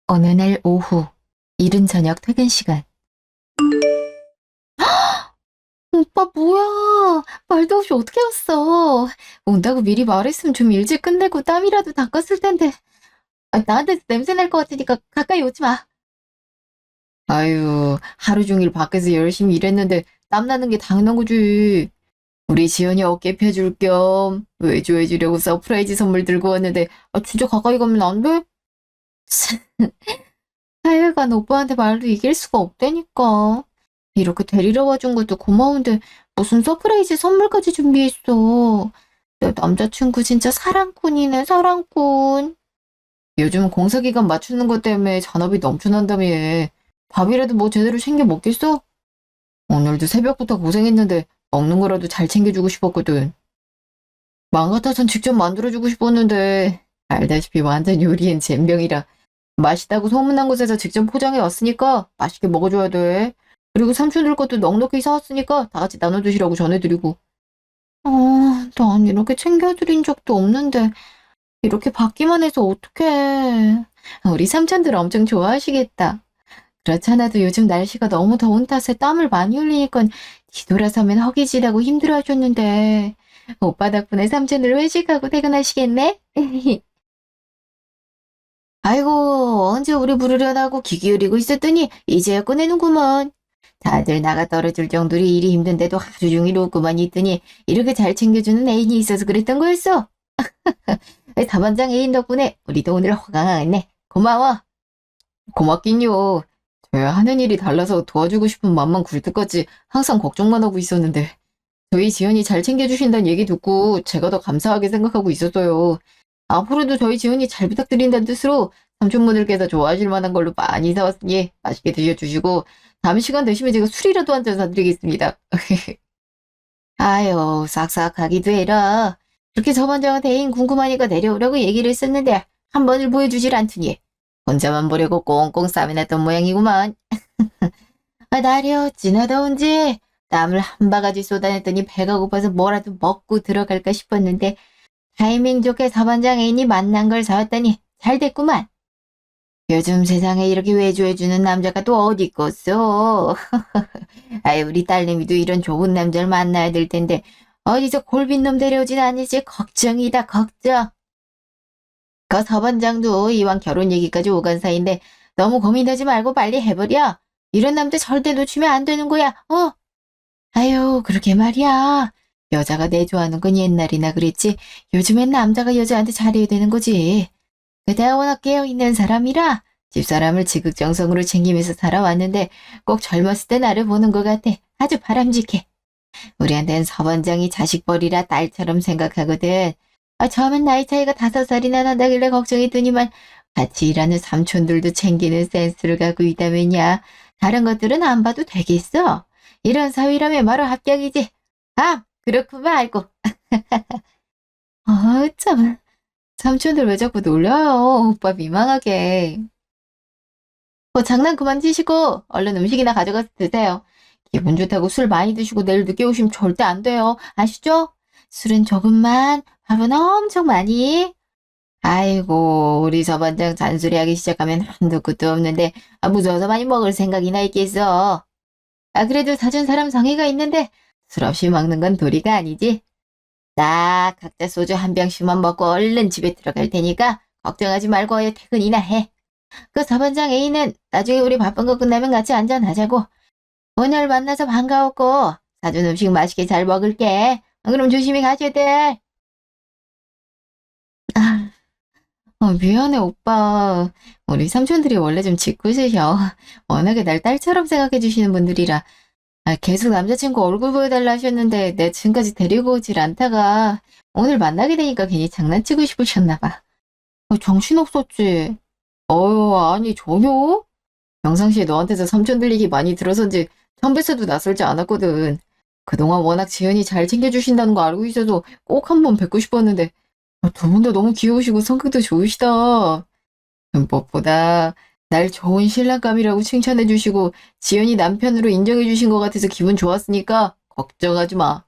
어느 날 오후, 이른 저녁 퇴근 시간. 오빠 뭐야? 말도 없이 어떻게 왔어? 온다고 미리 말했으면 좀 일찍 끝내고 땀이라도 닦았을 텐데. 나한테 냄새 날 것 같으니까 가까이 오지 마. 아유, 하루 종일 밖에서 열심히 일했는데 땀 나는 게 당연한 거지. 우리 지연이 어깨 펴줄 겸 외조해주려고 서프라이즈 선물 들고 왔는데 진짜 가까이 가면 안 돼? 하여간 오빠한테 말도 이길 수가 없다니까. 이렇게 데리러 와준 것도 고마운데 무슨 서프라이즈 선물까지 준비했어. 내 남자친구 진짜 사랑꾼이네, 사랑꾼. 요즘 공사기간 맞추는 것 때문에 잔업이 넘쳐난다며. 밥이라도 뭐 제대로 챙겨 먹겠어? 오늘도 새벽부터 고생했는데 먹는 거라도 잘 챙겨주고 싶었거든. 마음 같아선 직접 만들어주고 싶었는데 알다시피 완전 요리엔 젬병이라 맛있다고 소문난 곳에서 직접 포장해 왔으니까 맛있게 먹어줘야 돼. 그리고 삼촌들 것도 넉넉히 사왔으니까 다 같이 나눠드시라고 전해드리고. 난 이렇게 챙겨드린 적도 없는데 이렇게 받기만 해서 어떡해. 우리 삼촌들 엄청 좋아하시겠다. 그렇잖아도 요즘 날씨가 너무 더운 탓에 땀을 많이 흘리니까 뒤돌아서면 허기지다고 힘들어하셨는데 오빠 덕분에 삼촌들 회식하고 퇴근하시겠네? 아이고, 언제 우리 부르려나고 귀 기울이고 있었더니 이제야 꺼내는구먼. 다들 나가 떨어질 정도로 일이 힘든데도 하루 종일 웃고만 있더니 이렇게 잘 챙겨주는 애인이 있어서 그랬던 거였어. 다반장 애인 덕분에 우리도 오늘 호강하겠네. 고마워. 고맙긴요. 저야 하는 일이 달라서 도와주고 싶은 맘만 굴뚝같이 항상 걱정만 하고 있었는데 저희 지연이 잘 챙겨주신다는 얘기 듣고 제가 더 감사하게 생각하고 있었어요. 앞으로도 저희 지훈이 잘 부탁드린다는 뜻으로 삼촌분들께서 좋아하실 만한 걸로 많이 사왔으니 맛있게 드셔주시고 다음 시간 되시면 제가 술이라도 한 잔 사드리겠습니다. 아유, 싹싹하기도 해라. 그렇게 저반장한테 애인 궁금하니까 내려오라고 얘기를 했었는데 한 번을 보여주질 않더니 혼자만 보려고 꽁꽁 싸매놨던 모양이구만. 날이 어찌나 더운지 땀을 한 바가지 쏟아냈더니 배가 고파서 뭐라도 먹고 들어갈까 싶었는데 타이밍 좋게 서반장 애인이 만난 걸 사왔더니 잘 됐구만. 요즘 세상에 이렇게 외조해주는 남자가 또 어디 있겠어. 아이, 우리 딸내미도 이런 좋은 남자를 만나야 될 텐데 어디서 골빈 놈 데려오진 않을지 걱정이다, 걱정. 그 서반장도 이왕 결혼 얘기까지 오간 사이인데 너무 고민하지 말고 빨리 해버려. 이런 남자 절대 놓치면 안 되는 거야, 어? 아유, 그렇게 말이야. 여자가 내 좋아하는 건 옛날이나 그랬지. 요즘엔 남자가 여자한테 잘해야 되는 거지. 그대가 워낙 깨어있는 사람이라 집사람을 지극정성으로 챙기면서 살아왔는데 꼭 젊었을 때 나를 보는 것 같아. 아주 바람직해. 우리한테는 서반장이 자식벌이라 딸처럼 생각하거든. 처음엔 나이 차이가 5살이나 난다길래 걱정했더니만 같이 일하는 삼촌들도 챙기는 센스를 갖고 있다면야. 다른 것들은 안 봐도 되겠어. 이런 사위라면 바로 합격이지. 그렇구만 알고. 참. 삼촌들 왜 자꾸 놀려요. 오빠 민망하게. 장난 그만 치시고 얼른 음식이나 가져가서 드세요. 기분 좋다고 술 많이 드시고 내일 늦게 오시면 절대 안 돼요. 아시죠? 술은 조금만, 밥은 엄청 많이. 아이고, 우리 서반장 잔소리하기 시작하면 한도 끝도 없는데 무서워서 많이 먹을 생각이나 있겠어. 그래도 사준 사람 성의가 있는데 술 없이 먹는 건 도리가 아니지. 나 각자 소주 한 병씩만 먹고 얼른 집에 들어갈 테니까 걱정하지 말고 퇴근이나 해. 그 서반장 A는 나중에 우리 바쁜 거 끝나면 같이 한잔하자고. 오늘 만나서 반가웠고 사준 음식 맛있게 잘 먹을게. 그럼 조심히 가셔야 돼. 미안해 오빠. 우리 삼촌들이 원래 좀 짓궂으셔. 워낙에 날 딸처럼 생각해 주시는 분들이라 계속 남자친구 얼굴 보여달라 하셨는데 내 지금까지 데리고 오질 않다가 오늘 만나게 되니까 괜히 장난치고 싶으셨나 봐. 정신없었지? 아니 전혀? 평상시에 너한테서 삼촌들 얘기 많이 들어서인지 천배새도 낯설지 않았거든. 그동안 워낙 지연이 잘 챙겨주신다는 거 알고 있어서 꼭 한번 뵙고 싶었는데 두 분 다 너무 귀여우시고 성격도 좋으시다. 무엇보다 날 좋은 신랑감이라고 칭찬해 주시고 지연이 남편으로 인정해 주신 것 같아서 기분 좋았으니까 걱정하지 마.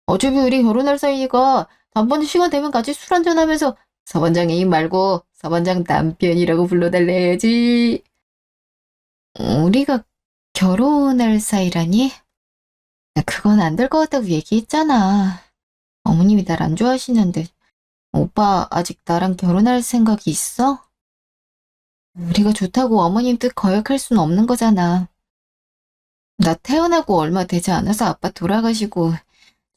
어차피 우리 결혼할 사이니까 다음번에 시간 되면 같이 술 한잔 하면서 서반장 애인 말고 서반장 남편이라고 불러달래 해야지. 우리가 결혼할 사이라니? 그건 안 될 것 같다고 얘기했잖아. 어머님이 날 안 좋아하시는데 오빠 아직 나랑 결혼할 생각이 있어? 우리가 좋다고 어머님 뜻 거역할 수는 없는 거잖아. 나 태어나고 얼마 되지 않아서 아빠 돌아가시고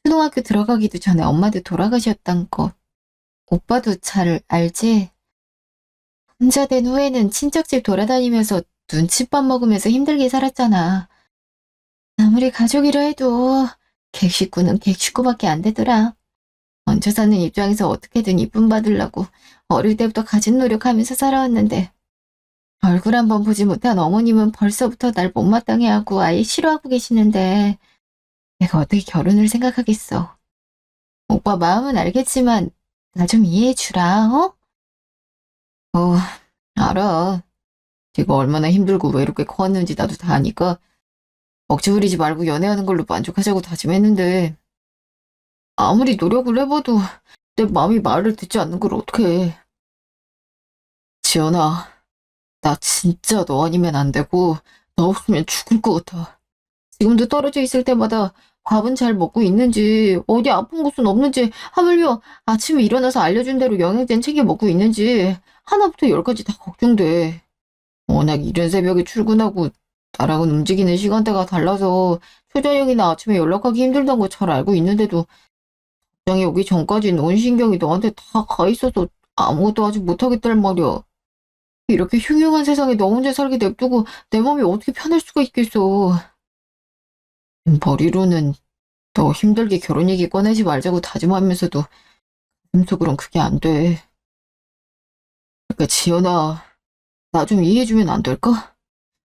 초등학교 들어가기도 전에 엄마도 돌아가셨단 거 오빠도 잘 알지? 혼자 된 후에는 친척집 돌아다니면서 눈칫밥 먹으면서 힘들게 살았잖아. 아무리 가족이라 해도 객식구는 객식구밖에 안 되더라. 얹혀 사는 입장에서 어떻게든 이쁨 받으려고 어릴 때부터 가진 노력하면서 살아왔는데 얼굴 한번 보지 못한 어머님은 벌써부터 날 못마땅해 하고 아예 싫어하고 계시는데 내가 어떻게 결혼을 생각하겠어. 오빠 마음은 알겠지만 나 좀 이해해 주라, 어? 어, 알아. 네가 얼마나 힘들고 외롭게 커왔는지 나도 다 아니까 억지 부리지 말고 연애하는 걸로 만족하자고 다짐했는데 아무리 노력을 해봐도 내 마음이 말을 듣지 않는 걸 어떡해. 지연아, 나 진짜 너 아니면 안 되고 너 없으면 죽을 것 같아. 지금도 떨어져 있을 때마다 밥은 잘 먹고 있는지 어디 아픈 곳은 없는지 하물며 아침에 일어나서 알려준 대로 영양제는 챙겨 먹고 있는지 하나부터 열까지 다 걱정돼. 워낙 이른 새벽에 출근하고 나랑은 움직이는 시간대가 달라서 초저녁이나 아침에 연락하기 힘들다는 거 잘 알고 있는데도 당장에 오기 전까지는 온 신경이 너한테 다 가 있어서 아무것도 하지 못하겠단 말이야. 이렇게 흉흉한 세상에 너 혼자 살게 냅두고 내 마음이 어떻게 편할 수가 있겠어. 머리로는 너 힘들게 결혼 얘기 꺼내지 말자고 다짐하면서도 마음속으론 그게 안 돼. 그러니까 지연아, 나 좀 이해해주면 안 될까?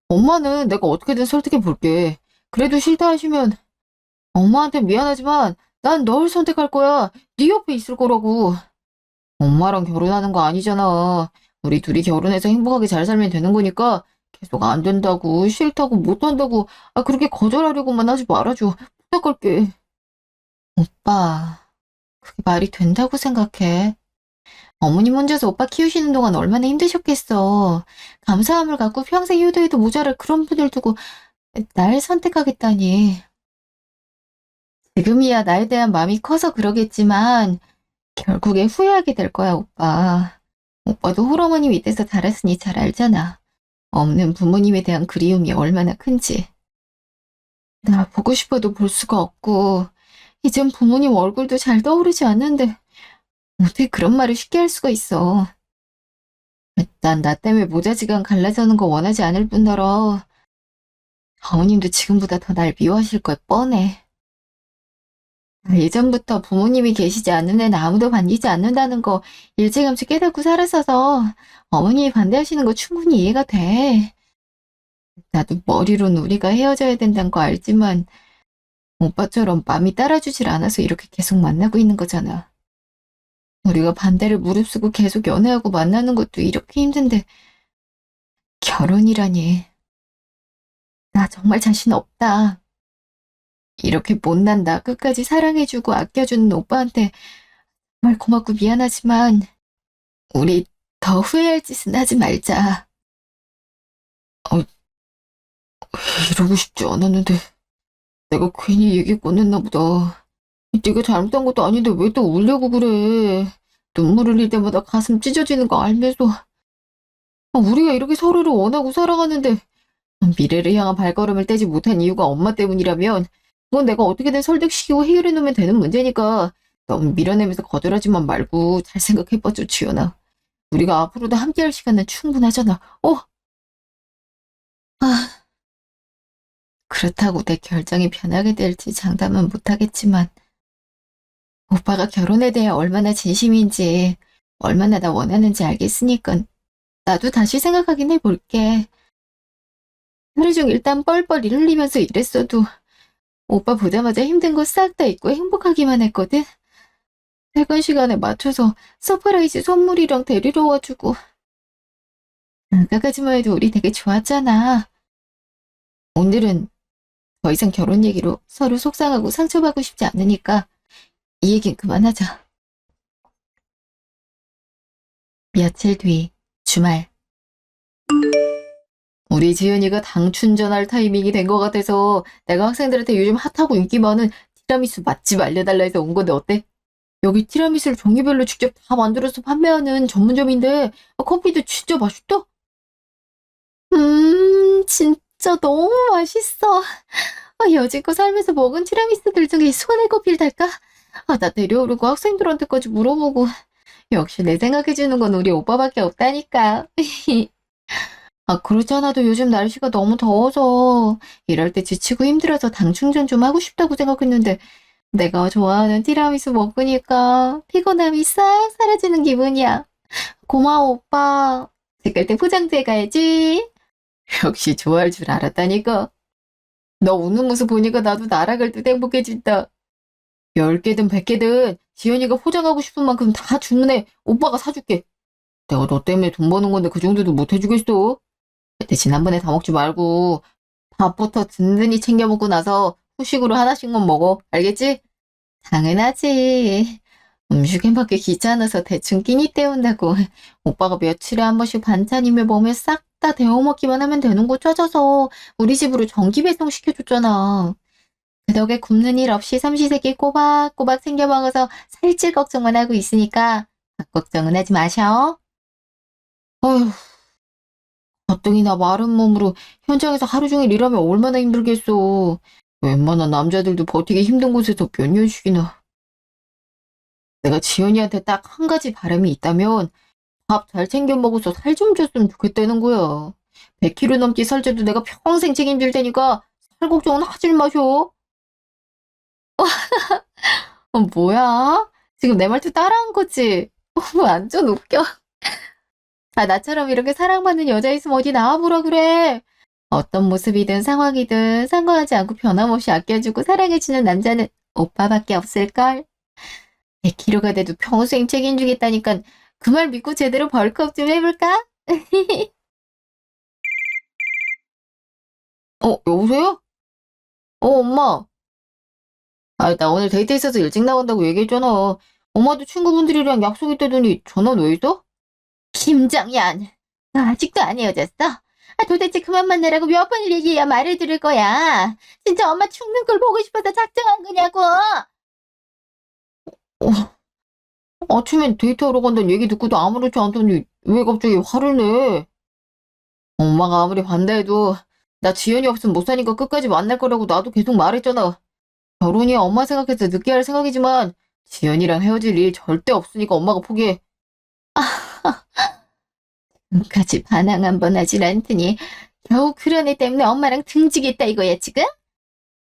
엄마는 내가 어떻게든 설득해 볼게. 그래도 싫다 하시면 엄마한테 미안하지만 난 널 선택할 거야. 네 옆에 있을 거라고. 엄마랑 결혼하는 거 아니잖아. 우리 둘이 결혼해서 행복하게 잘 살면 되는 거니까 계속 안 된다고, 싫다고, 못한다고, 그렇게 거절하려고만 하지 말아줘. 부탁할게. 오빠, 그게 말이 된다고 생각해? 어머님 혼자서 오빠 키우시는 동안 얼마나 힘드셨겠어. 감사함을 갖고 평생 효도해도 모자랄 그런 분을 두고 날 선택하겠다니. 지금이야 나에 대한 마음이 커서 그러겠지만 결국에 후회하게 될 거야, 오빠. 오빠도 홀어머니 밑에서 자랐으니 잘 알잖아. 없는 부모님에 대한 그리움이 얼마나 큰지. 나 보고 싶어도 볼 수가 없고 이젠 부모님 얼굴도 잘 떠오르지 않는데 어떻게 그런 말을 쉽게 할 수가 있어. 난 나 때문에 모자지간 갈라서는 거 원하지 않을 뿐더러 어머님도 지금보다 더 날 미워하실 걸 뻔해. 예전부터 부모님이 계시지 않는 애는 아무도 반기지 않는다는 거 일찌감치 깨닫고 살았어서 어머님이 반대하시는 거 충분히 이해가 돼. 나도 머리로는 우리가 헤어져야 된다는 거 알지만 오빠처럼 마음이 따라주질 않아서 이렇게 계속 만나고 있는 거잖아. 우리가 반대를 무릅쓰고 계속 연애하고 만나는 것도 이렇게 힘든데 결혼이라니. 나 정말 자신 없다. 이렇게 못난 나 끝까지 사랑해주고 아껴주는 오빠한테 정말 고맙고 미안하지만 우리 더 후회할 짓은 하지 말자. 어, 이러고 싶지 않았는데 내가 괜히 얘기 꺼냈나 보다. 네가 잘못한 것도 아닌데 왜 또 울려고 그래. 눈물 흘릴 때마다 가슴 찢어지는 거 알면서 우리가 이렇게 서로를 원하고 살아가는데 미래를 향한 발걸음을 떼지 못한 이유가 엄마 때문이라면 그건 내가 어떻게든 설득시키고 해결해 놓으면 되는 문제니까 너무 밀어내면서 거절하지만 말고 잘 생각해봐줘, 지연아. 우리가 앞으로도 함께할 시간은 충분하잖아. 아, 그렇다고 내 결정이 변하게 될지 장담은 못하겠지만 오빠가 결혼에 대해 얼마나 진심인지 얼마나 나 원하는지 알겠으니까 나도 다시 생각하긴 해볼게. 하루 종일 땀 뻘뻘 흘리면서 일했어도 오빠 보자마자 힘든 거 싹 다 잊고 행복하기만 했거든. 퇴근 시간에 맞춰서 서프라이즈 선물이랑 데리러 와주고 아까까지만 해도 우리 되게 좋았잖아. 오늘은 더 이상 결혼 얘기로 서로 속상하고 상처받고 싶지 않으니까 이 얘긴 그만하자. 며칠 뒤 주말. 우리 지은이가 당 충전할 타이밍이 된 것 같아서 내가 학생들한테 요즘 핫하고 인기 많은 티라미수 맛집 알려달라 해서 온 건데 어때? 여기 티라미수를 종류별로 직접 다 만들어서 판매하는 전문점인데 커피도 진짜 맛있다. 진짜 너무 맛있어. 여지껏 살면서 먹은 티라미수들 중에 손에 커피를 달까? 나 데려오려고 학생들한테까지 물어보고. 역시 내 생각해주는 건 우리 오빠밖에 없다니까. 그렇지 않아도 요즘 날씨가 너무 더워서 일할 때 지치고 힘들어서 당 충전 좀 하고 싶다고 생각했는데 내가 좋아하는 티라미수 먹으니까 피곤함이 싹 사라지는 기분이야. 고마워, 오빠. 제갈 때 포장돼 가야지. 역시 좋아할 줄 알았다니까. 너 웃는 모습 보니까 나도 날아갈 듯 행복해진다. 10개든 100개든 지연이가 포장하고 싶은 만큼 다 주문해. 오빠가 사줄게. 내가 너 때문에 돈 버는 건데 그 정도도 못 해주겠어. 근데 지난번에 다 먹지 말고 밥부터 든든히 챙겨 먹고 나서 후식으로 하나씩만 먹어. 알겠지? 당연하지. 음식 해먹기 귀찮아서 대충 끼니 때운다고. 오빠가 며칠에 한 번씩 반찬이며 뭐며 싹 다 데워 먹기만 하면 되는 거 찾아서 우리 집으로 정기 배송 시켜줬잖아. 그 덕에 굶는 일 없이 삼시세끼 꼬박꼬박 챙겨 먹어서 살찔 걱정만 하고 있으니까 밥 걱정은 하지 마셔. 어휴, 가뜩이나 마른 몸으로 현장에서 하루 종일 일하면 얼마나 힘들겠어. 웬만한 남자들도 버티기 힘든 곳에서 몇 년씩이나. 내가 지연이한테 딱 한 가지 바람이 있다면 밥 잘 챙겨 먹어서 살 좀 쪘으면 좋겠다는 거야. 100kg 넘게 살쪄도 내가 평생 책임질 테니까 살 걱정은 하질 마셔. 뭐야? 지금 내 말투 따라한 거지? 완전 웃겨. 나처럼 이렇게 사랑받는 여자 있으면 어디 나와보라 그래. 어떤 모습이든 상황이든 상관하지 않고 변함없이 아껴주고 사랑해주는 남자는 오빠밖에 없을걸. 100kg가 돼도 평생 책임지겠다니까 그 말 믿고 제대로 벌크업 좀 해볼까? 여보세요? 엄마. 나 오늘 데이트 있어서 일찍 나간다고 얘기했잖아. 엄마도 친구분들이랑 약속 있다더니 전화는 왜 있어? 김정연, 너 아직도 안 헤어졌어? 도대체 그만 만나라고 몇 번을 얘기해야 말을 들을 거야. 진짜 엄마 죽는 걸 보고 싶어서 작정한 거냐고. 아침엔 데이트하러 간다는 얘기 듣고도 아무렇지 않더니 왜 갑자기 화를 내? 엄마가 아무리 반대해도 나 지연이 없으면 못 사니까 끝까지 만날 거라고 나도 계속 말했잖아. 결혼이야 엄마 생각해서 늦게 할 생각이지만 지연이랑 헤어질 일 절대 없으니까 엄마가 포기해. 지금까지 반항 한 번 하질 않더니 겨우 그런 애 때문에 엄마랑 등지겠다 이거야 지금?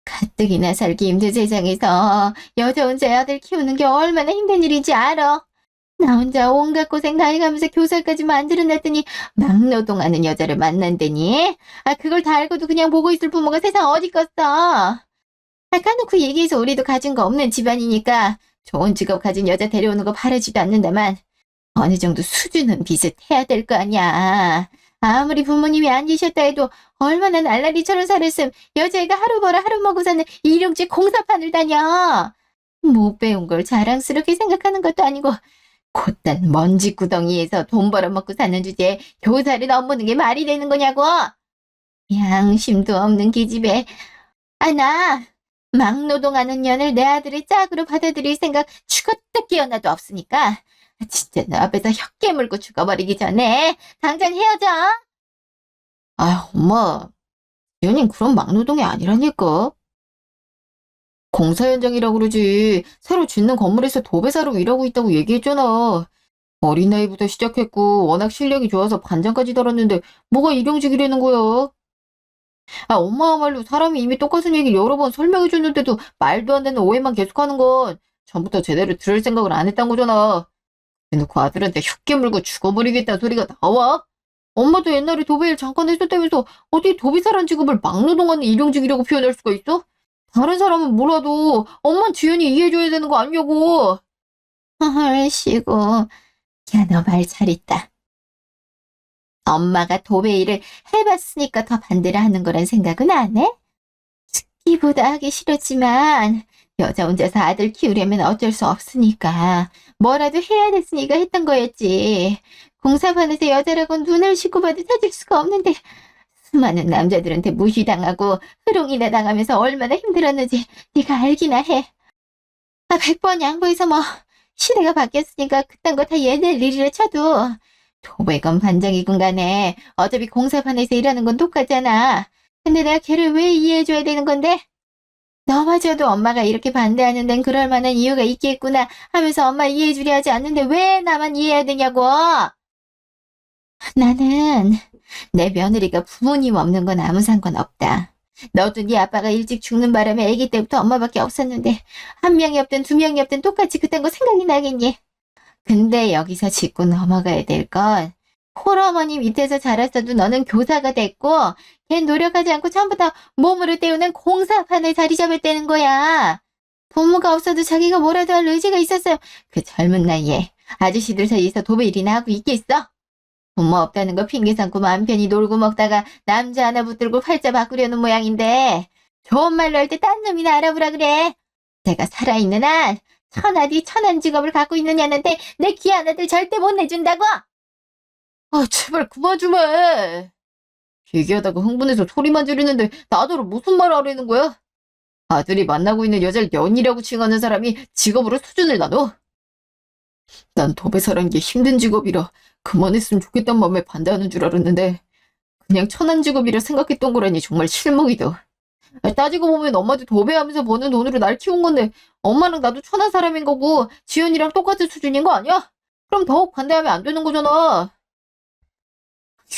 가뜩이나 살기 힘든 세상에서 여자 혼자 아들 키우는 게 얼마나 힘든 일인지 알아. 나 혼자 온갖 고생 다 해가면서 교사까지 만들어놨더니 막노동하는 여자를 만난다니? 그걸 다 알고도 그냥 보고 있을 부모가 세상 어디 껐어? 까놓고 얘기해서 우리도 가진 거 없는 집안이니까 좋은 직업 가진 여자 데려오는 거 바라지도 않는다만 어느 정도 수준은 비슷해야 될 거 아니야. 아무리 부모님이 안 계셨다 해도 얼마나 날라리처럼 살았음 여자애가 하루 벌어 하루 먹고 사는 일용직 공사판을 다녀. 못 배운 걸 자랑스럽게 생각하는 것도 아니고 곧단 먼지 구덩이에서 돈 벌어먹고 사는 주제에 교사를 넘보는 게 말이 되는 거냐고. 양심도 없는 기집애. 나 막노동하는 년을 내 아들의 짝으로 받아들일 생각 죽었다 깨어나도 없으니까 진짜 너 앞에서 혀 깨물고 죽어버리기 전에 당장 헤어져. 엄마. 지연이는 그런 막노동이 아니라니까. 공사 현장이라고 그러지. 새로 짓는 건물에서 도배사로 일하고 있다고 얘기했잖아. 어린 나이부터 시작했고 워낙 실력이 좋아서 반장까지 달았는데 뭐가 일용직이라는 거야. 엄마야말로 사람이 이미 똑같은 얘기를 여러 번 설명해줬는데도 말도 안 되는 오해만 계속하는 건 전부터 제대로 들을 생각을 안 했단 거잖아. 대놓고 아들한테 흉기 물고 죽어버리겠다는 소리가 나와? 엄마도 옛날에 도배일 잠깐 했었다면서 어떻게 도비사란 직업을 막노동하는 일용직이라고 표현할 수가 있어? 다른 사람은 몰라도 엄만 지연이 이해해줘야 되는 거 아니냐고. 헐씨고. 야, 너 말 잘했다. 엄마가 도배 일을 해봤으니까 더 반대를 하는 거란 생각은 안 해? 듣기보다 하기 싫었지만 여자 혼자서 아들 키우려면 어쩔 수 없으니까 뭐라도 해야 됐으니까 했던 거였지. 공사반에서 여자라고 눈을 씻고 봐도 찾을 수가 없는데 수많은 남자들한테 무시당하고 흐롱이나 당하면서 얼마나 힘들었는지 네가 알기나 해. 100번 양보해서 뭐 시대가 바뀌었으니까 그딴 거 다 얘네 일이라 쳐도 도배건 반장이건 간에 어차피 공사반에서 일하는 건 똑같잖아. 근데 내가 걔를 왜 이해해줘야 되는 건데? 너마저도 엄마가 이렇게 반대하는 데는 그럴 만한 이유가 있겠구나 하면서 엄마 이해해주려 하지 않는데 왜 나만 이해해야 되냐고. 나는 내 며느리가 부모님 없는 건 아무 상관없다. 너도 네 아빠가 일찍 죽는 바람에 아기 때부터 엄마밖에 없었는데 한 명이 없든 두 명이 없든 똑같이 그딴 거 생각이 나겠니? 근데 여기서 짚고 넘어가야 될 건 홀어머니 밑에서 자랐어도 너는 교사가 됐고 걔 노력하지 않고 전부 다 몸으로 때우는 공사판에 자리 잡았다는 거야. 부모가 없어도 자기가 뭐라도 할 의지가 있었어요. 그 젊은 나이에 아저씨들 사이에서 도배 일이나 하고 있겠어? 부모 없다는 거 핑계 삼고 마음 편히 놀고 먹다가 남자 하나 붙들고 팔자 바꾸려는 모양인데 좋은 말로 할 때 딴 놈이나 알아보라 그래. 내가 살아있는 한 천하디 천한 직업을 갖고 있는 년한테 내 귀한 아들 절대 못 내준다고. 제발 그만 좀 해. 얘기하다가 흥분해서 소리만 지르는데 나더러 무슨 말 하려는 거야? 아들이 만나고 있는 여자를 연이라고 칭하는 사람이 직업으로 수준을 나눠? 난 도배사란 게 힘든 직업이라 그만했으면 좋겠단 마음에 반대하는 줄 알았는데 그냥 천한 직업이라 생각했던 거라니 정말 실망이다. 따지고 보면 엄마도 도배하면서 버는 돈으로 날 키운 건데 엄마랑 나도 천한 사람인 거고 지연이랑 똑같은 수준인 거 아니야? 그럼 더욱 반대하면 안 되는 거잖아.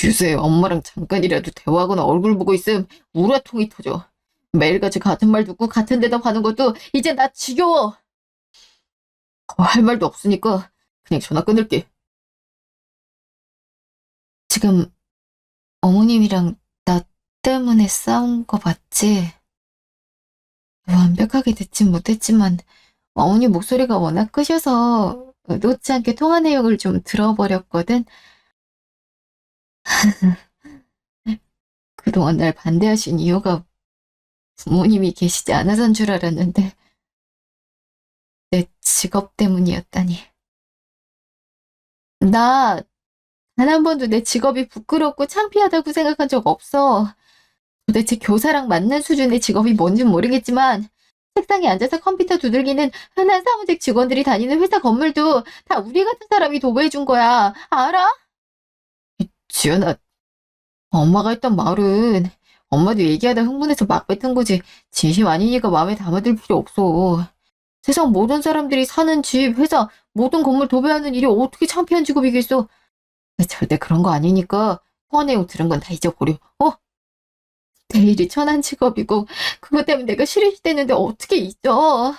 유세 엄마랑 잠깐이라도 대화하거나 얼굴 보고 있음 우라통이 터져. 매일같이 같은 말 듣고 같은 대답 하는 것도 이제 나 지겨워. 할 말도 없으니까 그냥 전화 끊을게. 지금 어머님이랑 나 때문에 싸운 거 맞지? 완벽하게 듣진 못했지만 어머니 목소리가 워낙 크셔서 의도치 않게 통화 내용을 좀 들어버렸거든. 그동안 날 반대하신 이유가 부모님이 계시지 않아서인 줄 알았는데 내 직업 때문이었다니. 나 단 한 번도 내 직업이 부끄럽고 창피하다고 생각한 적 없어. 도대체 교사랑 맞는 수준의 직업이 뭔진 모르겠지만 책상에 앉아서 컴퓨터 두들기는 흔한 사무직 직원들이 다니는 회사 건물도 다 우리 같은 사람이 도배해준 거야. 알아? 지연아, 엄마가 했던 말은 엄마도 얘기하다 흥분해서 막 뱉은 거지 진심 아니니까 마음에 담아둘 필요 없어. 세상 모든 사람들이 사는 집, 회사, 모든 건물 도배하는 일이 어떻게 창피한 직업이겠어. 절대 그런 거 아니니까 통화 내용 들은 건 다 잊어버려. 내 일이 천한 직업이고 그것 때문에 내가 싫으시대는데 어떻게 잊어.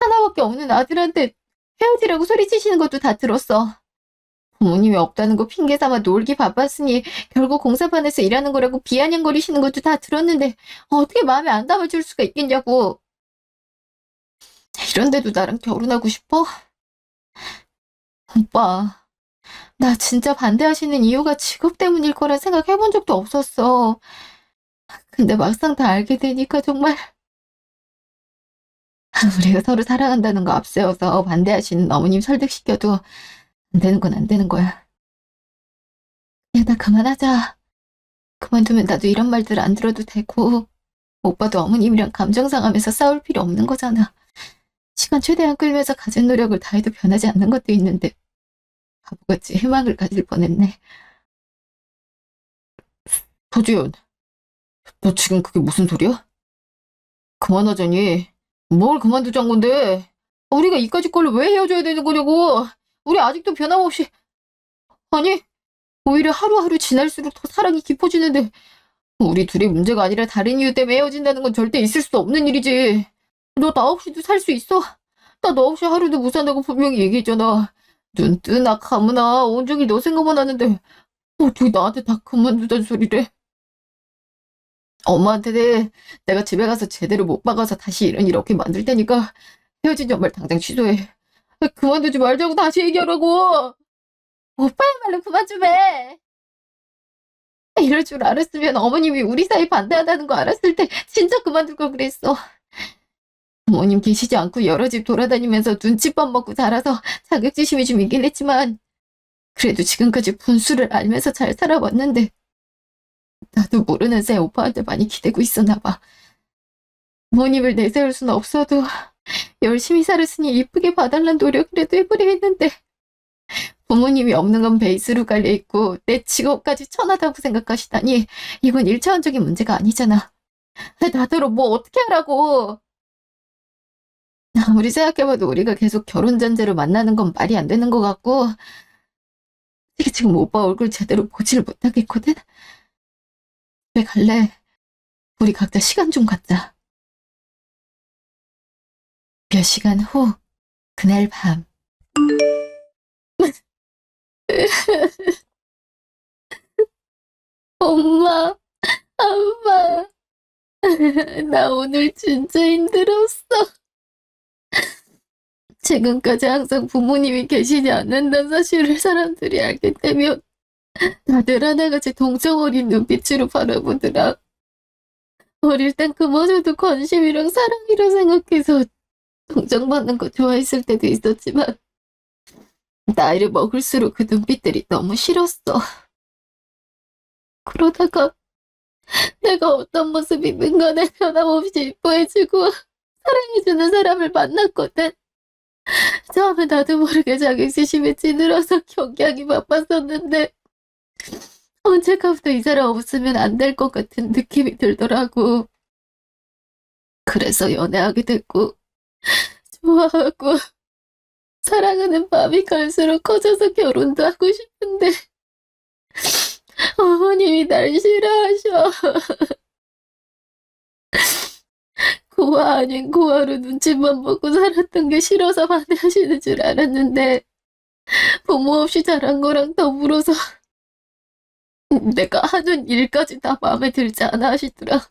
하나밖에 없는 아들한테 헤어지라고 소리치시는 것도 다 들었어. 부모님이 없다는 거 핑계 삼아 놀기 바빴으니 결국 공사반에서 일하는 거라고 비아냥거리시는 것도 다 들었는데 어떻게 마음에 안 담아줄 수가 있겠냐고. 이런데도 나랑 결혼하고 싶어? 오빠, 나 진짜 반대하시는 이유가 직업 때문일 거라 생각해본 적도 없었어. 근데 막상 다 알게 되니까 정말 우리가 서로 사랑한다는 거 앞세워서 반대하시는 어머님 설득시켜도 안 되는 건 안 되는 거야. 야, 나 그만하자. 그만두면 나도 이런 말들 안 들어도 되고 오빠도 어머님이랑 감정 상하면서 싸울 필요 없는 거잖아. 시간 최대한 끌면서 가진 노력을 다해도 변하지 않는 것도 있는데 바보같이 희망을 가질 뻔했네. 소지연, 너 지금 그게 무슨 소리야? 그만하자니. 뭘 그만두자는 건데? 우리가 이까짓 걸로 왜 헤어져야 되는 거냐고. 우리 아직도 변함없이. 아니, 오히려 하루하루 지날수록 더 사랑이 깊어지는데 우리 둘이 문제가 아니라 다른 이유 때문에 헤어진다는 건 절대 있을 수 없는 일이지. 너 나 없이도 살 수 있어? 나 너 없이 하루도 못 산다고 분명히 얘기했잖아. 눈 뜨나 감으나 온종일 너 생각만 하는데 어떻게 나한테 다 그만두자는 소리래. 엄마한테 내가 집에 가서 제대로 못 박아서 다시 이런 일 없게 만들 테니까 헤어진 연말 당장 취소해. 그만두지 말자고 다시 얘기하라고. 오빠야말로 그만 좀 해. 이럴 줄 알았으면 어머님이 우리 사이 반대한다는 거 알았을 때 진짜 그만둘 걸 그랬어. 부모님 계시지 않고 여러 집 돌아다니면서 눈칫밥 먹고 자라서 자격지심이 좀 있긴 했지만 그래도 지금까지 분수를 알면서 잘 살아왔는데 나도 모르는 새 오빠한테 많이 기대고 있었나 봐. 부모님을 내세울 수는 없어도 열심히 살았으니 이쁘게 봐달란 노력이라도 해보려 했는데 부모님이 없는 건 베이스로 깔려있고 내 직업까지 천하다고 생각하시다니 이건 일차원적인 문제가 아니잖아. 나더러 뭐 어떻게 하라고. 아무리 생각해봐도 우리가 계속 결혼 전제로 만나는 건 말이 안 되는 것 같고 특히 지금 오빠 얼굴 제대로 보지를 못하겠거든. 왜 갈래? 우리 각자 시간 좀 갖자. 몇 시간 후 그날 밤 엄마, 아빠, 나 오늘 진짜 힘들었어. 지금까지 항상 부모님이 계시지 않는다는 사실을 사람들이 알게 되면 다들 하나같이 동정 어린 눈빛으로 바라보더라. 어릴 땐 그마저도 관심이랑 사랑이라 생각해서 동정받는 거 좋아했을 때도 있었지만 나이를 먹을수록 그 눈빛들이 너무 싫었어. 그러다가 내가 어떤 모습이든 간에 변함없이 이뻐해주고 사랑해주는 사람을 만났거든. 처음에 나도 모르게 자격지심에 찌들어서 경기하기 바빴었는데 언제까부터 이 사람 없으면 안 될 것 같은 느낌이 들더라고. 그래서 연애하게 됐고 좋아하고 사랑하는 마음이 갈수록 커져서 결혼도 하고 싶은데 어머님이 날 싫어하셔. 고아 아닌 고아로 눈치만 보고 살았던 게 싫어서 반대하시는 줄 알았는데 부모 없이 자란 거랑 더불어서 내가 하는 일까지 다 마음에 들지 않아 하시더라.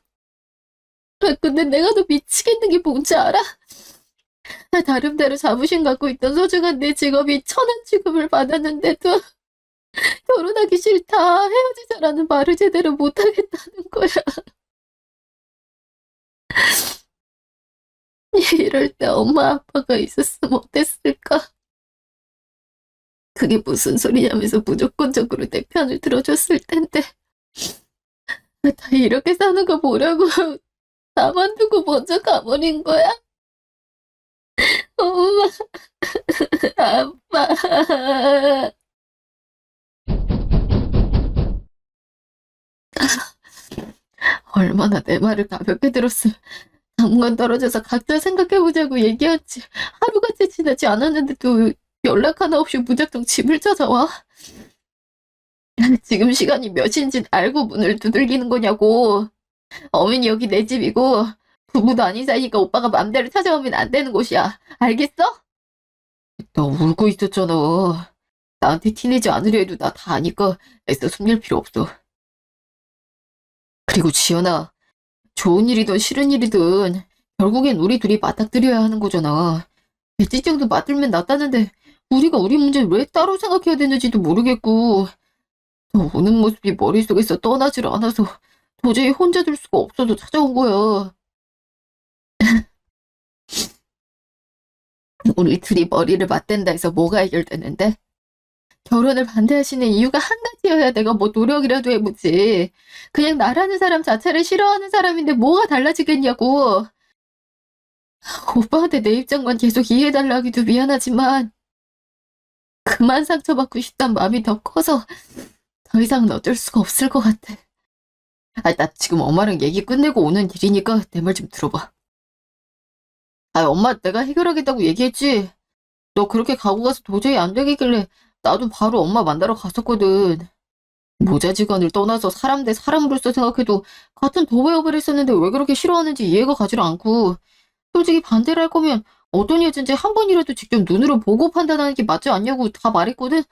근데 내가 더 미치겠는 게 뭔지 알아? 나 나름대로 자부심 갖고 있던 소중한 내 직업이 천한 취급을 받았는데도 결혼하기 싫다, 헤어지자라는 말을 제대로 못하겠다는 거야. 이럴 때 엄마 아빠가 있었으면 어땠을까? 그게 무슨 소리냐면서 무조건적으로 내 편을 들어줬을 텐데 다 이렇게 사는 거 보려고 나만 두고 먼저 가버린 거야? 엄마, 아빠. 얼마나 내 말을 가볍게 들었으면 당분간 떨어져서 각자 생각해보자고 얘기했지. 하루같이 지나지 않았는데도 연락 하나 없이 무작정 집을 찾아와. 지금 시간이 몇인지 알고 문을 두들기는 거냐고. 어머니 여기 내 집이고 부부도 아닌 사이니까 오빠가 맘대로 찾아오면 안 되는 곳이야. 알겠어? 너 울고 있었잖아. 나한테 티내지 않으려 해도 나 다 아니까 애써 숨길 필요 없어. 그리고 지연아, 좋은 일이든 싫은 일이든 결국엔 우리 둘이 맞닥뜨려야 하는 거잖아. 배지정도 맞들면 낫다는데 우리가 우리 문제를 왜 따로 생각해야 되는지도 모르겠고 너 우는 모습이 머릿속에서 떠나질 않아서 도저히 혼자 둘 수가 없어서 찾아온 거야. 우리 둘이 머리를 맞댄다 해서 뭐가 해결되는데? 결혼을 반대하시는 이유가 한 가지여야 내가 뭐 노력이라도 해보지. 그냥 나라는 사람 자체를 싫어하는 사람인데 뭐가 달라지겠냐고. 오빠한테 내 입장만 계속 이해해달라 하기도 미안하지만 그만 상처받고 싶단 마음이 더 커서 더 이상은 어쩔 수가 없을 것 같아. 나 지금 엄마랑 얘기 끝내고 오는 길이니까 내 말 좀 들어봐. 엄마 내가 해결하겠다고 얘기했지. 너 그렇게 가고 가서 도저히 안 되겠길래 나도 바로 엄마 만나러 갔었거든. 모자지간을 떠나서 사람 대 사람으로서 생각해도 같은 도배업을 했었는데 왜 그렇게 싫어하는지 이해가 가지를 않고 솔직히 반대를 할 거면 어떤 여잔지 한 번이라도 직접 눈으로 보고 판단하는 게 맞지 않냐고 다 말했거든.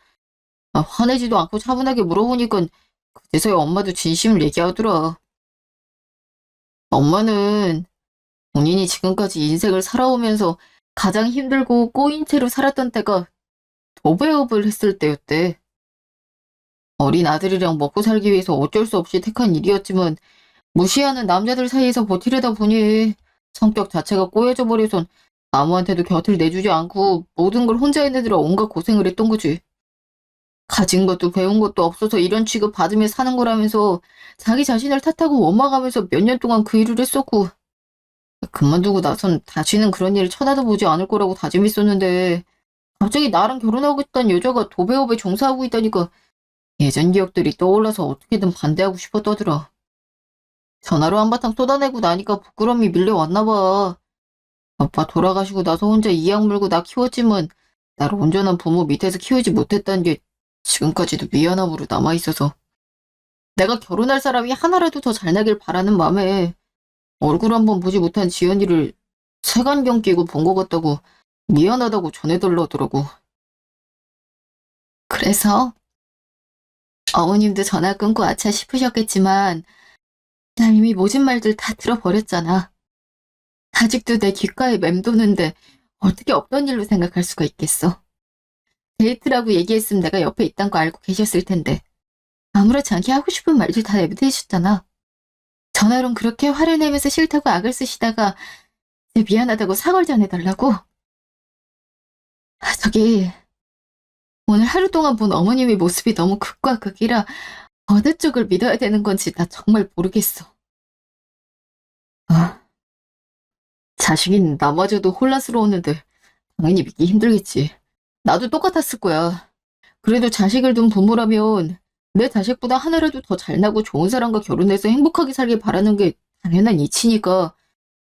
화내지도 않고 차분하게 물어보니까 그제서야 엄마도 진심을 얘기하더라. 엄마는 본인이 지금까지 인생을 살아오면서 가장 힘들고 꼬인 채로 살았던 때가 도배업을 했을 때였대. 어린 아들이랑 먹고 살기 위해서 어쩔 수 없이 택한 일이었지만 무시하는 남자들 사이에서 버티려다 보니 성격 자체가 꼬여져 버려선 아무한테도 곁을 내주지 않고 모든 걸 혼자 해내느라 온갖 고생을 했던 거지. 가진 것도 배운 것도 없어서 이런 취급 받으며 사는 거라면서 자기 자신을 탓하고 원망하면서 몇 년 동안 그 일을 했었고, 그만두고 나선 다시는 그런 일을 쳐다도 보지 않을 거라고 다짐했었는데 갑자기 나랑 결혼하겠다는 여자가 도배업에 종사하고 있다니까 예전 기억들이 떠올라서 어떻게든 반대하고 싶었다더라. 전화로 한바탕 쏟아내고 나니까 부끄러움이 밀려왔나 봐. 아빠 돌아가시고 나서 혼자 이악 물고 나 키웠지만 나를 온전한 부모 밑에서 키우지 못했다는 게 지금까지도 미안함으로 남아있어서 내가 결혼할 사람이 하나라도 더 잘나길 바라는 마음에 얼굴 한번 보지 못한 지연이를 색안경 끼고 본 것 같다고 미안하다고 전해달라더라고. 그래서 어머님도 전화 끊고 아차 싶으셨겠지만 나 이미 모진 말들 다 들어버렸잖아. 아직도 내 귓가에 맴도는데 어떻게 없던 일로 생각할 수가 있겠어. 데이트라고 얘기했으면 내가 옆에 있단 거 알고 계셨을 텐데 아무렇지 않게 하고 싶은 말들 다 내뱉으셨잖아. 전화론 그렇게 화를 내면서 싫다고 악을 쓰시다가 이제 미안하다고 사과를 전해달라고? 저기 오늘 하루 동안 본 어머님의 모습이 너무 극과 극이라 어느 쪽을 믿어야 되는 건지 나 정말 모르겠어. 아, 자식인 나마저도 혼란스러웠는데 당연히 믿기 힘들겠지. 나도 똑같았을 거야. 그래도 자식을 둔 부모라면 내 자식보다 하나라도 더 잘나고 좋은 사람과 결혼해서 행복하게 살길 바라는 게 당연한 이치니까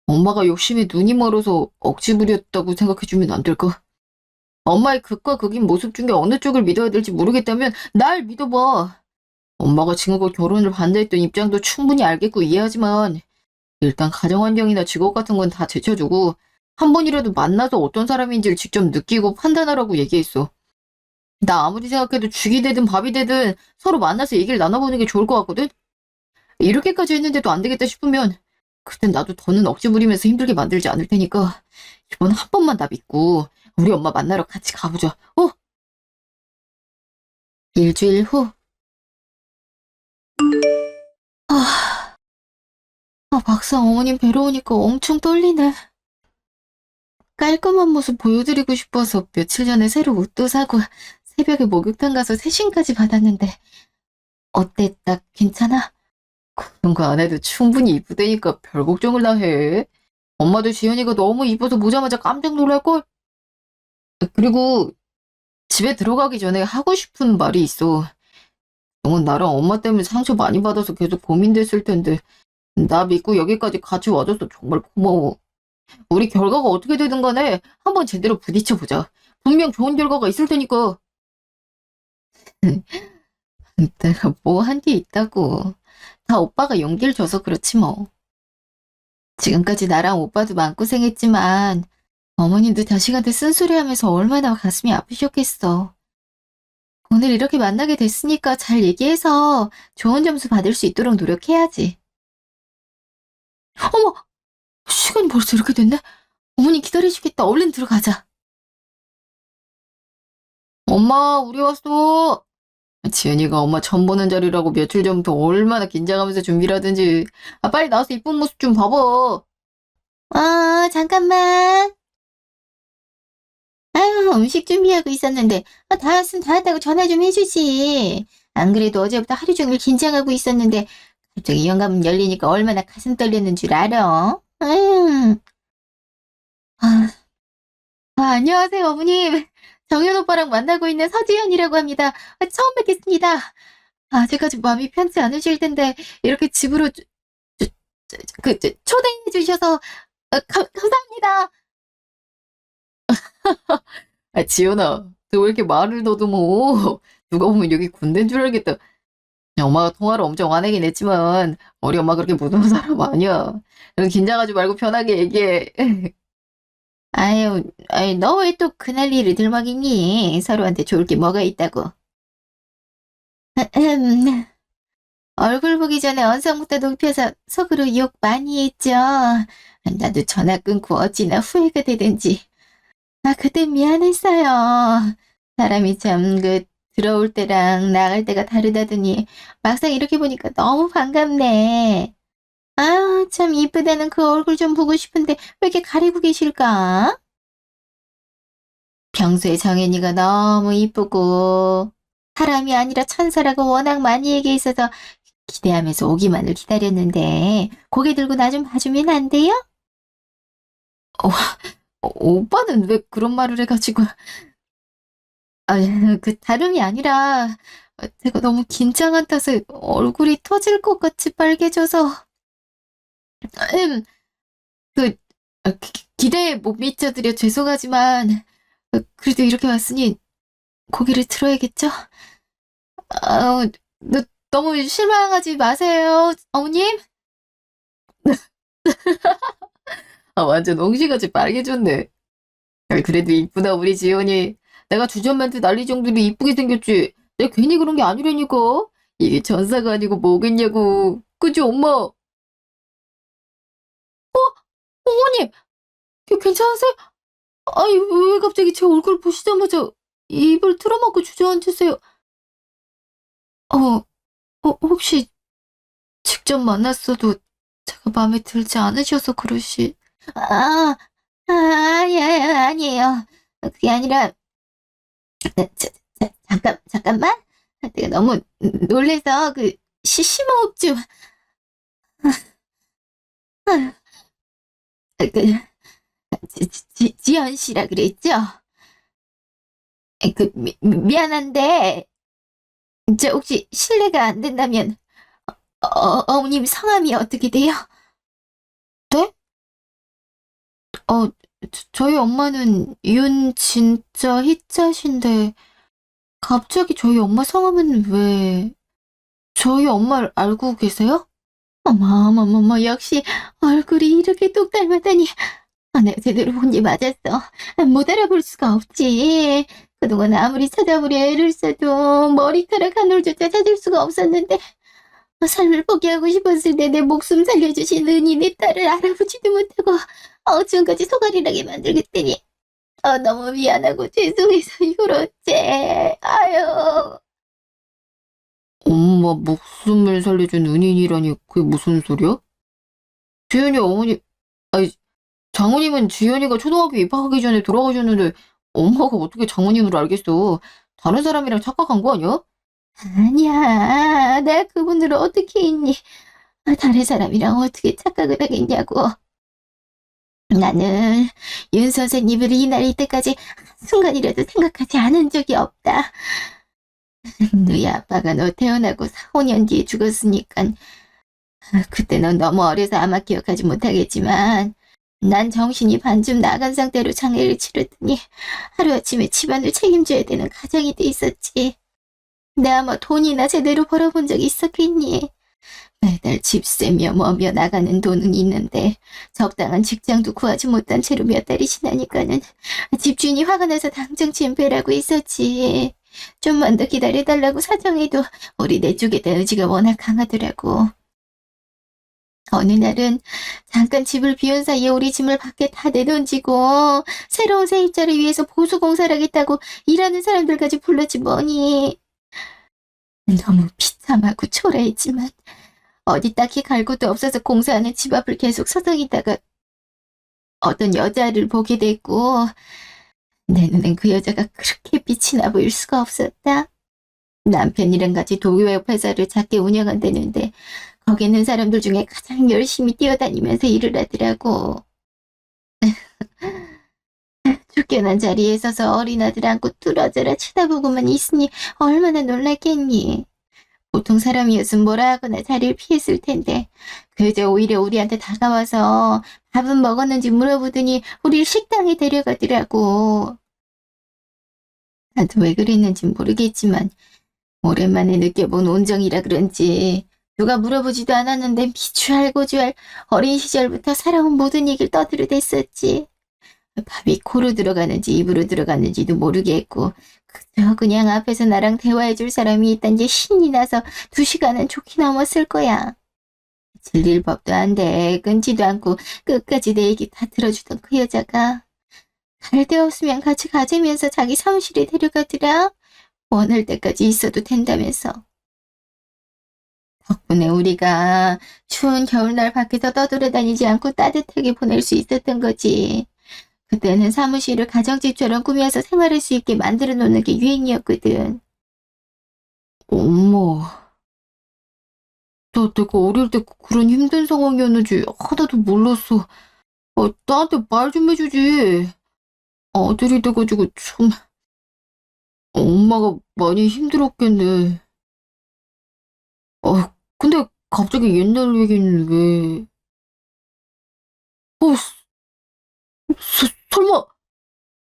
엄마가 욕심에 눈이 멀어서 억지 부렸다고 생각해주면 안 될까? 엄마의 극과 극인 모습 중에 어느 쪽을 믿어야 될지 모르겠다면 날 믿어봐. 엄마가 지금껏 결혼을 반대했던 입장도 충분히 알겠고 이해하지만 일단 가정 환경이나 직업 같은 건 다 제쳐주고 한 번이라도 만나서 어떤 사람인지를 직접 느끼고 판단하라고 얘기했어. 나 아무리 생각해도 죽이 되든 밥이 되든 서로 만나서 얘기를 나눠보는 게 좋을 것 같거든? 이렇게까지 했는데도 안 되겠다 싶으면 그땐 나도 더는 억지 부리면서 힘들게 만들지 않을 테니까 이번 한 번만 나 믿고 우리 엄마 만나러 같이 가보자. 일주일 후. 막상 어머님 뵈러 오니까 엄청 떨리네. 깔끔한 모습 보여드리고 싶어서 며칠 전에 새로 옷도 사고 새벽에 목욕탕 가서 세신까지 받았는데 어때? 나 괜찮아? 그런 거 안 해도 충분히 이쁘다니까 별 걱정을 다 해. 엄마도 지연이가 너무 이뻐서 보자마자 깜짝 놀랄걸? 그리고 집에 들어가기 전에 하고 싶은 말이 있어. 너는 나랑 엄마 때문에 상처 많이 받아서 계속 고민됐을 텐데 나 믿고 여기까지 같이 와줘서 정말 고마워. 우리 결과가 어떻게 되든 간에 한번 제대로 부딪혀보자. 분명 좋은 결과가 있을 테니까. 내가 뭐 한 게 있다고. 다 오빠가 용기를 줘서 그렇지 뭐. 지금까지 나랑 오빠도 마음고생했지만 어머님도 자식한테 쓴소리하면서 얼마나 가슴이 아프셨겠어. 오늘 이렇게 만나게 됐으니까 잘 얘기해서 좋은 점수 받을 수 있도록 노력해야지. 어머! 시간이 벌써 이렇게 됐네? 어머니 기다리시겠다. 얼른 들어가자. 엄마, 우리 왔어. 지은이가 엄마 처음 보는 자리라고 며칠 전부터 얼마나 긴장하면서 준비를 하든지. 빨리 나와서 이쁜 모습 좀 봐봐. 잠깐만. 아유, 음식 준비하고 있었는데 다 왔으면 다 왔다고 전화 좀 해주지. 안 그래도 어제부터 하루 종일 긴장하고 있었는데 갑자기 현관문 열리니까 얼마나 가슴 떨리는 줄 알아? 안녕하세요, 어머님. 정현 오빠랑 만나고 있는 서지연이라고 합니다. 처음 뵙겠습니다. 아직까지 마음이 편치 않으실 텐데 이렇게 집으로 초대해 주셔서 감사합니다. 지연아, 너 왜 이렇게 말을 더듬어? 누가 보면 여기 군대인 줄 알겠다. 엄마가 통화를 엄청 화내긴 했지만 우리 엄마 그렇게 무서운 사람 아니야. 넌 긴장하지 말고 편하게 얘기해. 아유, 너 왜 또 그날 일을 들먹이니? 서로한테 좋을 게 뭐가 있다고. 얼굴 보기 전에 언성부터 높여서 속으로 욕 많이 했죠. 나도 전화 끊고 어찌나 후회가 되든지. 그때 미안했어요. 사람이 참 들어올 때랑 나갈 때가 다르다더니 막상 이렇게 보니까 너무 반갑네. 참 이쁘다는 그 얼굴 좀 보고 싶은데 왜 이렇게 가리고 계실까? 평소에 정연이가 너무 이쁘고 사람이 아니라 천사라고 워낙 많이 얘기해 있어서 기대하면서 오기만을 기다렸는데 고개 들고 나 좀 봐주면 안 돼요? 오빠는 왜 그런 말을 해가지고. 아, 그 다름이 아니라 제가 너무 긴장한 탓에 얼굴이 터질 것 같이 빨개져서 그 기대에 못 미쳐드려 죄송하지만 그래도 이렇게 왔으니 고개를 들어야겠죠? 너무 실망하지 마세요, 어머님. 완전 옹시같이 빨개졌네. 그래도 이쁘다, 우리 지연이. 내가 주전만트 날릴 정도로 이쁘게 생겼지. 내가 괜히 그런 게 아니라니까. 이게 천사가 아니고 뭐겠냐고. 그치, 엄마? 어머님! 괜찮으세요? 아니, 왜 갑자기 제 얼굴 보시자마자 입을 틀어막고 주저앉으세요? 혹시 직접 만났어도 제가 마음에 들지 않으셔서 그러시. 아니에요. 그게 아니라, 잠깐만. 내가 너무 놀래서 심호흡 좀. 지연 씨라 그랬죠? 미안한데, 혹시 실례가 안 된다면, 어머님 성함이 어떻게 돼요? 네? 저희 엄마는 윤진자 희자신데, 갑자기 저희 엄마 성함은 왜, 저희 엄마를 알고 계세요? 어머, 역시 얼굴이 이렇게 똑 닮았다니. 내가 제대로 본 게 맞았어. 못 알아볼 수가 없지. 그동안 아무리 찾아보려 애를 써도 머리카락 한 올조차 찾을 수가 없었는데, 삶을 포기하고 싶었을 때 내 목숨 살려주신 은희 내 딸을 알아보지도 못하고 지금까지 소갈이라게 만들겠더니 너무 미안하고 죄송해서 이걸 어째. 아유. 엄마 목숨을 살려준 은인이라니 그게 무슨 소리야? 지연이 어머니, 아니, 장모님은 지연이가 초등학교 입학하기 전에 돌아가셨는데 엄마가 어떻게 장모님을 알겠어? 다른 사람이랑 착각한 거 아니야? 아니야, 내가 그분들을 어떻게 있니? 다른 사람이랑 어떻게 착각을 하겠냐고. 나는 윤 선생님을 이날 이때까지 한순간이라도 생각하지 않은 적이 없다. 너희 아빠가 너 태어나고 4, 5년 뒤에 죽었으니까 그때 넌 너무 어려서 아마 기억하지 못하겠지만 난 정신이 반쯤 나간 상태로 장례를 치렀더니 하루아침에 집안을 책임져야 되는 가장이 돼 있었지. 내가 뭐 돈이나 제대로 벌어본 적이 있었겠니? 매달 집세며 뭐며 나가는 돈은 있는데 적당한 직장도 구하지 못한 채로 몇 달이 지나니까는 집주인이 화가 나서 당장 진폐라고 했었지. 좀만 더 기다려달라고 사정해도 우리 내 쪽에 대한 의지가 워낙 강하더라고. 어느 날은 잠깐 집을 비운 사이에 우리 짐을 밖에 다 내던지고 새로운 세입자를 위해서 보수공사를 하겠다고 일하는 사람들까지 불렀지 뭐니. 너무 비참하고 초라했지만 어디 딱히 갈 곳도 없어서 공사하는 집 앞을 계속 서성이다가 어떤 여자를 보게 됐고 내 눈엔 그 여자가 그렇게 빛이 나 보일 수가 없었다. 남편이랑 같이 도교육 회사를 작게 운영한다는데 거기 있는 사람들 중에 가장 열심히 뛰어다니면서 일을 하더라고. 쫓겨난 자리에 서서 어린아들 안고 뚫어져라 쳐다보고만 있으니 얼마나 놀랐겠니. 보통 사람이었으면 뭐라 하거나 자리를 피했을 텐데 그저 오히려 우리한테 다가와서 밥은 먹었는지 물어보더니 우리를 식당에 데려가더라고. 나도 왜 그랬는지 모르겠지만 오랜만에 느껴본 온정이라 그런지 누가 물어보지도 않았는데 미주알고주알 어린 시절부터 살아온 모든 얘기를 떠들어댔었지. 밥이 코로 들어가는지 입으로 들어가는지도 모르겠고 그저 그냥 앞에서 나랑 대화해줄 사람이 있단 게 신이 나서 2시간은 좋게 넘었을 거야. 질릴 법도 한데 끊지도 않고 끝까지 내 얘기 다 들어주던 그 여자가 갈 데 없으면 같이 가자면서 자기 사무실에 데려가더라. 원할 때까지 있어도 된다면서. 덕분에 우리가 추운 겨울날 밖에서 떠돌아다니지 않고 따뜻하게 보낼 수 있었던 거지. 그때는 사무실을 가정집처럼 꾸며서 생활할 수 있게 만들어 놓는 게 유행이었거든. 엄마, 내가 어릴 때 그런 힘든 상황이었는지 하나도 몰랐어. 나한테 말 좀 해주지. 아들이 돼가지고 참, 엄마가 많이 힘들었겠네. 근데 갑자기 옛날 얘기는 왜? 설마,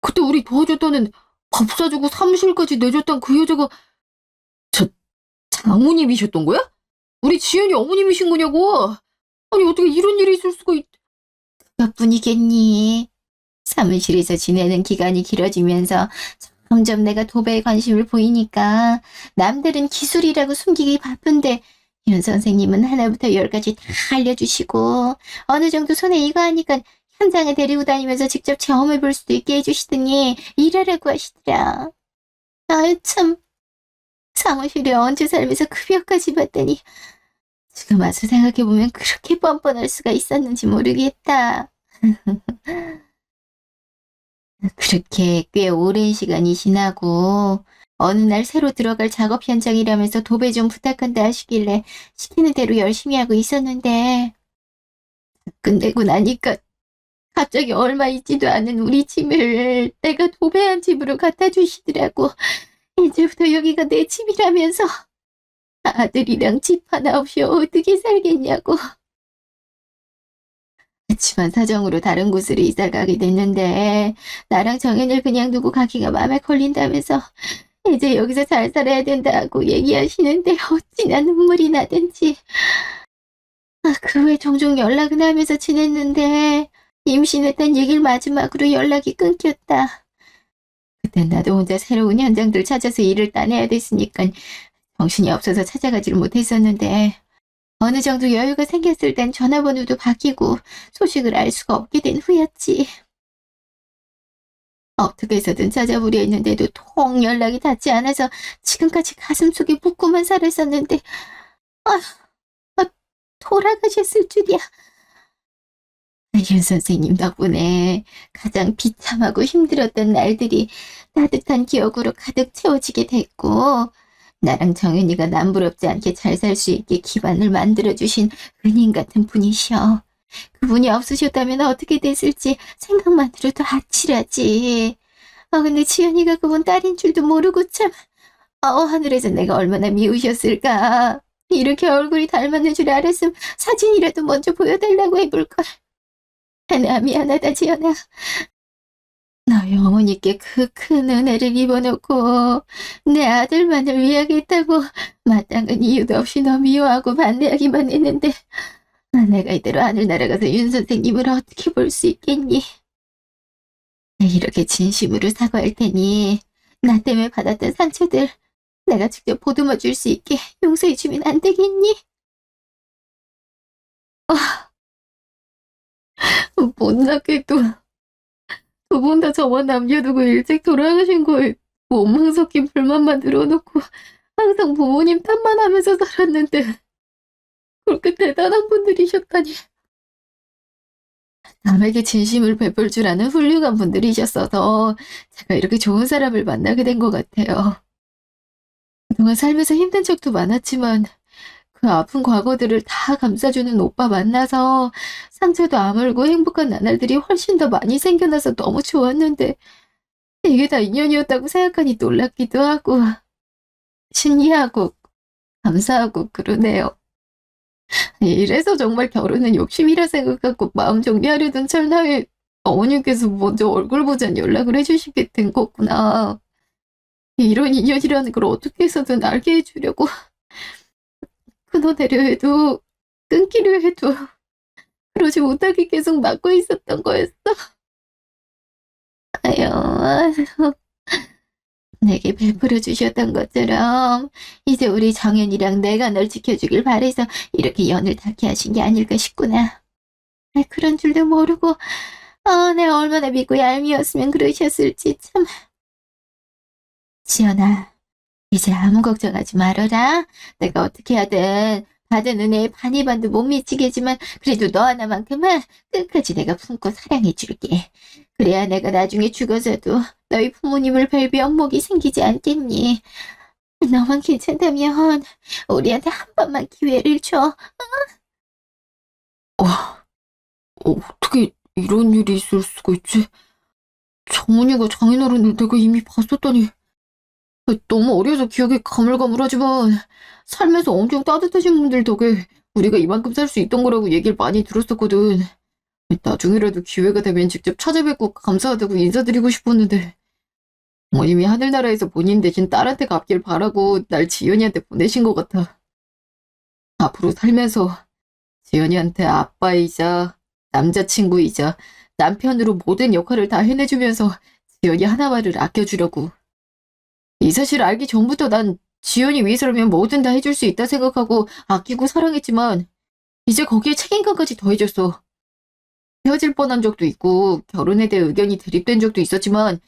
그때 우리 도와줬다는 밥 사주고 사무실까지 내줬던 그 여자가 저 장모님이셨던 거야? 우리 지연이 어머님이신 거냐고? 아니, 어떻게 이런 일이 있을 수가 몇 분이겠니? 사무실에서 지내는 기간이 길어지면서 점점 내가 도배에 관심을 보이니까 남들은 기술이라고 숨기기 바쁜데 윤 선생님은 하나부터 열까지 다 알려주시고 어느 정도 손에 이거 하니까 현장에 데리고 다니면서 직접 체험해 볼 수도 있게 해주시더니 일하라고 하시더라. 아유 참, 사무실에 얹혀 살면서 급여까지 받다니 지금 와서 생각해보면 그렇게 뻔뻔할 수가 있었는지 모르겠다. 그렇게 꽤 오랜 시간이 지나고 어느 날 새로 들어갈 작업 현장이라면서 도배 좀 부탁한다 하시길래 시키는 대로 열심히 하고 있었는데 끝내고 나니까 갑자기 얼마 있지도 않은 우리 짐을 내가 도배한 집으로 갖다 주시더라고. 이제부터 여기가 내 집이라면서 아들이랑 집 하나 없이 어떻게 살겠냐고. 집안 사정으로 다른 곳으로 이사 가게 됐는데 나랑 정연을 그냥 두고 가기가 마음에 걸린다면서 이제 여기서 잘 살아야 된다고 얘기하시는데 어찌나 눈물이 나든지. 그 외 종종 연락은 하면서 지냈는데 임신했단 얘기를 마지막으로 연락이 끊겼다. 그땐 나도 혼자 새로운 현장들 찾아서 일을 따내야 됐으니까 정신이 없어서 찾아가지를 못했었는데 어느 정도 여유가 생겼을 땐 전화번호도 바뀌고 소식을 알 수가 없게 된 후였지. 어떻게 해서든 찾아보려 했는데도 통 연락이 닿지 않아서 지금까지 가슴속에 묻고만 살았었는데 아, 돌아가셨을 줄이야. 윤 선생님 덕분에 가장 비참하고 힘들었던 날들이 따뜻한 기억으로 가득 채워지게 됐고 나랑 정윤이가 남부럽지 않게 잘 살 수 있게 기반을 만들어주신 은인 같은 분이셔. 그분이 없으셨다면 어떻게 됐을지 생각만으로도 아찔하지. 근데 지연이가 그분 딸인 줄도 모르고 참. 하늘에서 내가 얼마나 미우셨을까. 이렇게 얼굴이 닮았는 줄 알았으면 사진이라도 먼저 보여달라고 해볼걸. 나 미안하다 지연아. 너희 어머니께 그 큰 은혜를 입어놓고 내 아들만을 위하겠다고 마땅한 이유도 없이 너 미워하고 반대하기만 했는데 내가 이대로 하늘 날아가서 윤 선생님을 어떻게 볼 수 있겠니? 이렇게 진심으로 사과할 테니 나 때문에 받았던 상처들 내가 직접 보듬어 줄 수 있게 용서해 주면 안 되겠니? 못나게도 두 분 다 저만 남겨두고 일찍 돌아가신 거에 원망 섞인 불만만 늘어놓고 항상 부모님 탓만 하면서 살았는데 그렇게 대단한 분들이셨다니. 남에게 진심을 베풀 줄 아는 훌륭한 분들이셨어서 제가 이렇게 좋은 사람을 만나게 된 것 같아요. 그동안 살면서 힘든 적도 많았지만 그 아픈 과거들을 다 감싸주는 오빠 만나서 상처도 아물고 행복한 나날들이 훨씬 더 많이 생겨나서 너무 좋았는데 이게 다 인연이었다고 생각하니 놀랍기도 하고 신기하고 감사하고 그러네요. 이래서 정말 결혼은 욕심이라 생각하고 마음 정리하려던 찰나에 어머님께서 먼저 얼굴 보자니 연락을 해주시게 된 거구나. 이런 인연이라는 걸 어떻게 해서든 알게 해주려고 끊어내려 해도 끊기려 해도 그러지 못하게 계속 막고 있었던 거였어. 아유, 내게 베풀어 주셨던 것처럼 이제 우리 정연이랑 내가 널 지켜주길 바래서 이렇게 연을 닿게 하신 게 아닐까 싶구나. 그런 줄도 모르고 내가 얼마나 믿고 얄미웠으면 그러셨을지 참. 지연아, 이제 아무 걱정하지 말아라. 내가 어떻게 하든 받은 은혜에 반이 반도 못 미치겠지만 그래도 너 하나만큼은 끝까지 내가 품고 사랑해줄게. 그래야 내가 나중에 죽어서도 너희 부모님을 뵐 면목이 생기지 않겠니? 너만 괜찮다면 우리한테 한 번만 기회를 줘. 어떻게 이런 일이 있을 수가 있지? 정은이가 장인어른을 내가 이미 봤었다니. 너무 어려서 기억이 가물가물하지만 살면서 엄청 따뜻하신 분들 덕에 우리가 이만큼 살 수 있던 거라고 얘기를 많이 들었었거든. 나중에라도 기회가 되면 직접 찾아뵙고 감사하다고 인사드리고 싶었는데 어머님이 하늘나라에서 본인 대신 딸한테 갚길 바라고 날 지연이한테 보내신 것 같아. 앞으로 살면서 지연이한테 아빠이자 남자친구이자 남편으로 모든 역할을 다 해내주면서 지연이 하나만을 아껴주려고. 이 사실을 알기 전부터 난 지연이 위해서라면 뭐든 다 해줄 수 있다 생각하고 아끼고 사랑했지만 이제 거기에 책임감까지 더해졌어. 헤어질 뻔한 적도 있고 결혼에 대해 의견이 대립된 적도 있었지만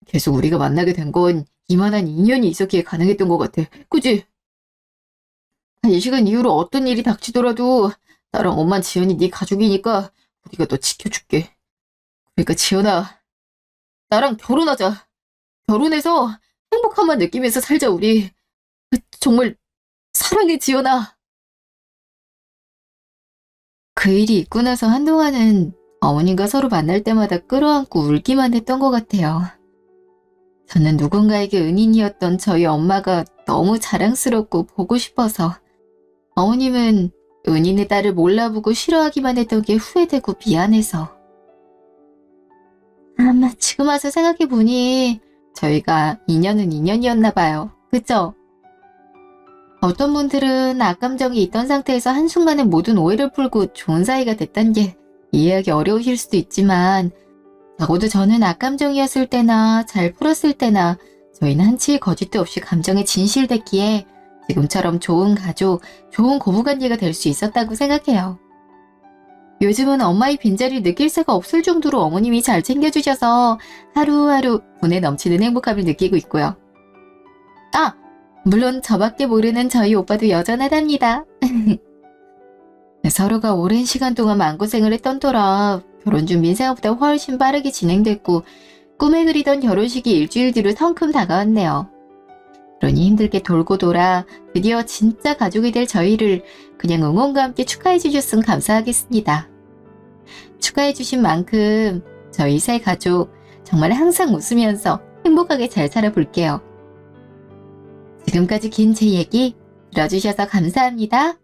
계속 우리가 만나게 된 건 이만한 인연이 있었기에 가능했던 것 같아. 그치? 이 시간 이후로 어떤 일이 닥치더라도 나랑 엄마 지연이 네 가족이니까 우리가 너 지켜줄게. 그러니까 지연아, 나랑 결혼하자. 결혼해서 행복함만 느끼면서 살자 우리. 정말 사랑해 지연아. 그 일이 있고 나서 한동안은 어머님과 서로 만날 때마다 끌어안고 울기만 했던 것 같아요. 저는 누군가에게 은인이었던 저희 엄마가 너무 자랑스럽고 보고 싶어서 어머님은 은인의 딸을 몰라보고 싫어하기만 했던 게 후회되고 미안해서. 아마 지금 와서 생각해보니 저희가 인연은 인연이었나 봐요. 그쵸? 어떤 분들은 악감정이 있던 상태에서 한순간에 모든 오해를 풀고 좋은 사이가 됐단 게 이해하기 어려우실 수도 있지만 적어도 저는 악감정이었을 때나 잘 풀었을 때나 저희는 한치의 거짓도 없이 감정에 진실됐기에 지금처럼 좋은 가족, 좋은 고부관계가 될 수 있었다고 생각해요. 요즘은 엄마의 빈자리를 느낄 새가 없을 정도로 어머님이 잘 챙겨주셔서 하루하루 분에 넘치는 행복함을 느끼고 있고요. 아! 물론 저밖에 모르는 저희 오빠도 여전하답니다. 서로가 오랜 시간 동안 마음고생을 했던 터라 결혼 준비는 생각보다 훨씬 빠르게 진행됐고 꿈에 그리던 결혼식이 일주일 뒤로 성큼 다가왔네요. 그러니 힘들게 돌고 돌아 드디어 진짜 가족이 될 저희를 그냥 응원과 함께 축하해 주셨으면 감사하겠습니다. 축하해 주신 만큼 저희 새 가족 정말 항상 웃으면서 행복하게 잘 살아볼게요. 지금까지 긴 제 얘기 들어주셔서 감사합니다.